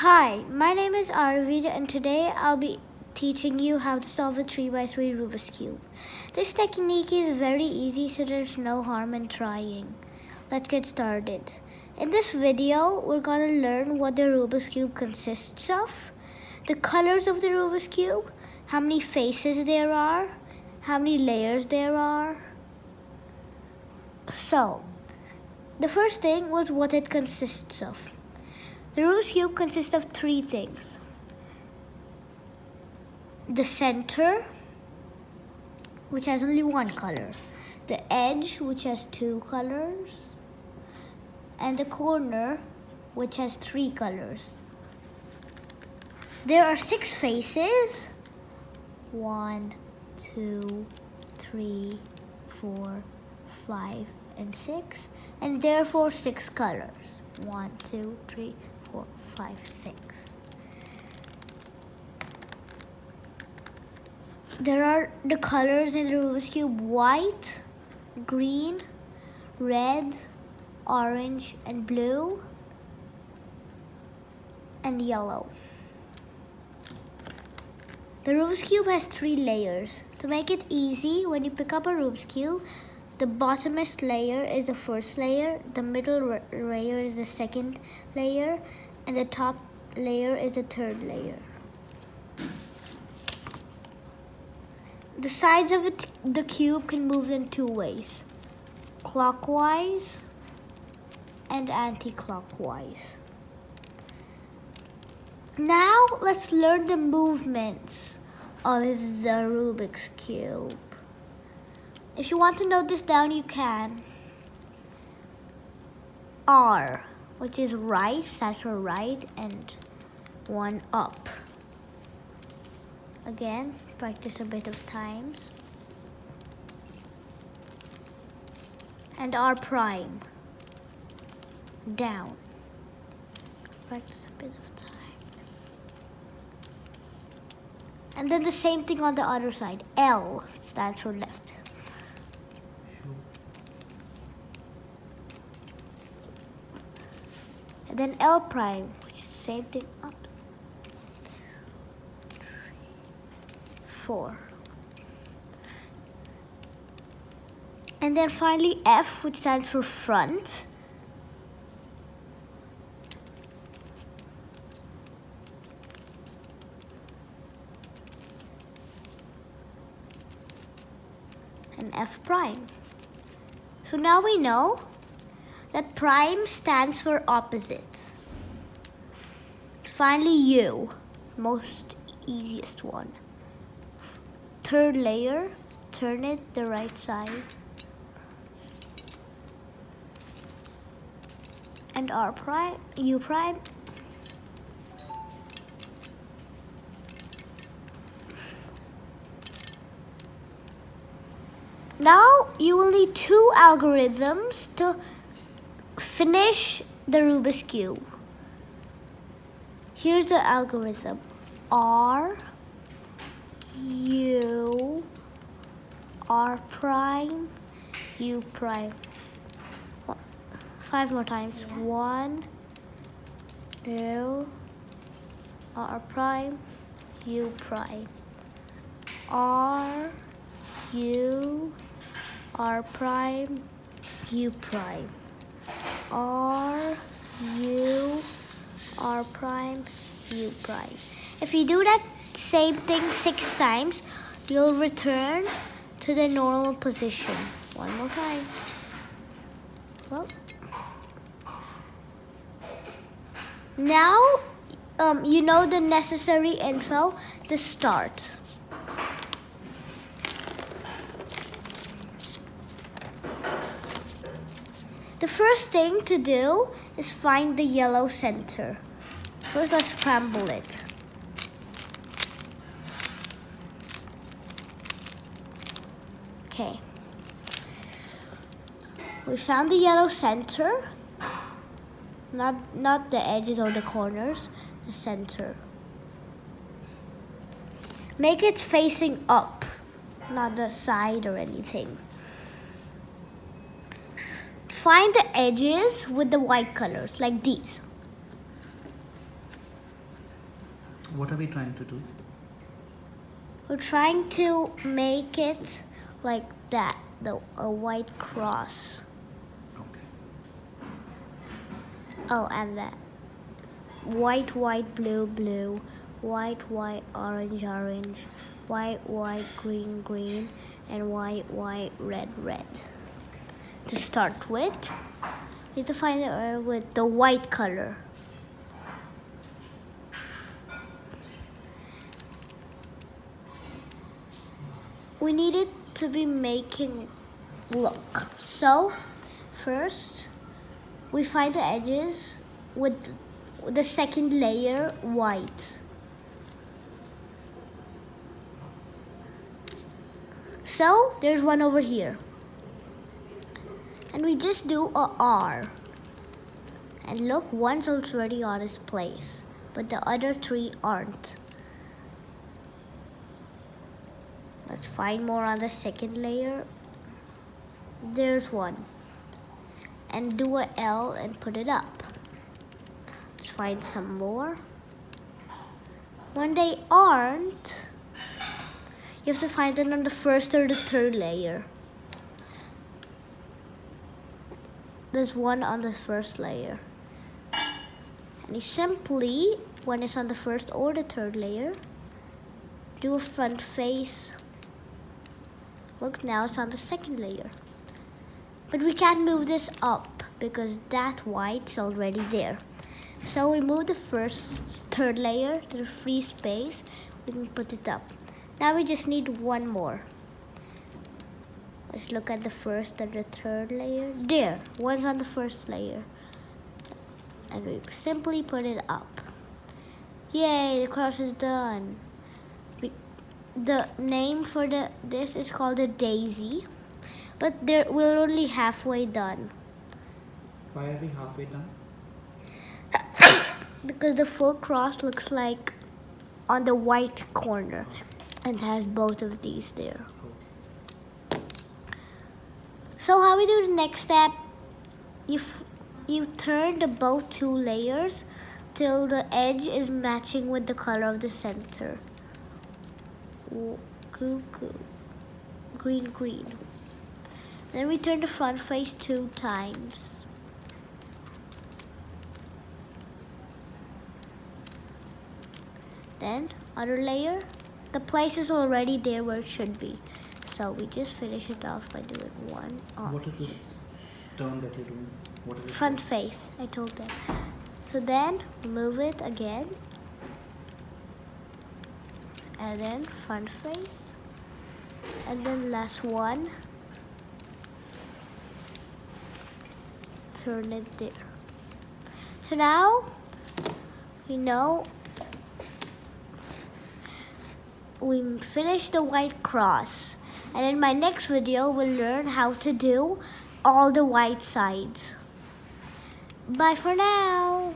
Hi, my name is Arvid and today I'll be teaching you how to solve a 3x3 Rubik's Cube. This technique is very easy, so there's no harm in trying. Let's get started. In this video, we're going to learn what the Rubik's Cube consists of, the colors of the Rubik's Cube, how many faces there are, how many layers there are. So, the first thing was what it consists of. The Rubik's Cube consists of three things. The center, which has only one color. The edge, which has two colors. And the corner, which has three colors. There are 6 faces. 1, 2, 3, 4, 5, and 6. And therefore 6 colors. 1, 2, 3, 4, 5, 6. There are the colors in the Rubik's Cube: white, green, red, orange, and blue, and yellow. The Rubik's Cube has 3 layers. To make it easy, when you pick up a Rubik's Cube, the bottomest layer is the first layer, the middle layer is the second layer, and the top layer is the third layer. The sides of the cube can move in 2 ways: clockwise and anti-clockwise. Now let's learn the movements of the Rubik's Cube. If you want to note this down, you can. R, which is right, stands for right, and 1 up. Again, practice a bit of times. And R prime, down. Practice a bit of times. And then the same thing on the other side. L stands for left. And then L prime, which is the same thing, up. 4. And then finally F, which stands for front. And F prime. So now we know that prime stands for opposite. Finally U, most easiest one. Third layer, turn it the right side. And R prime, U prime. Now you will need 2 algorithms to finish the Rubik's Cube. Here's the algorithm: R, U, R prime, U prime. 5 more times. 1, 2, R prime, U prime. R, U, R prime, U prime. R, U, R prime, U prime. If you do that same thing 6 times, you'll return to the normal position. 1 more time. Well, now you know the necessary info to start. The first thing to do is find the yellow center. First, let's scramble it. Okay. We found the yellow center. Not the edges or the corners, the center. Make it facing up, not the side or anything. Find the edges with the white colors, like these. What are we trying to do? We're trying to make it like that, a white cross. Okay. Oh, and that. White, white, blue, blue. White, white, orange, orange. White, white, green, green. And white, white, red, red. To start with, we need to find it with the white color. We need it to be making look. So, first, we find the edges with the second layer white. So, there's one over here. And we just do a R. And look, one's already on its place, but the other three aren't. Let's find more on the second layer. There's one. And do a L and put it up. Let's find some more. When they aren't, you have to find it on the first or the third layer. There's one on the first layer. And you simply, when it's on the first or the third layer, do a front face. Look, now it's on the second layer. But we can't move this up because that white's already there. So we move the third layer to the free space. We can put it up. Now we just need one more. Let's look at the first and the third layer. There, one's on the first layer. And we simply put it up. Yay, the cross is done. The name for this is called a daisy, but we're only halfway done. Why are we halfway done? Because the full cross looks like on the white corner and has both of these there. So how we do the next step, you turn the both two layers till the edge is matching with the color of the center. Green, green. Then we turn the front face 2 times. Then, other layer. The place is already there where it should be. So we just finish it off by doing one on. What is this turn that you're doing? What is it? Front face, I told them. So then, move it again. And then front face, and then last one, turn it there. So now we know we finished the white cross, and in my next video we'll learn how to do all the white sides. Bye for now.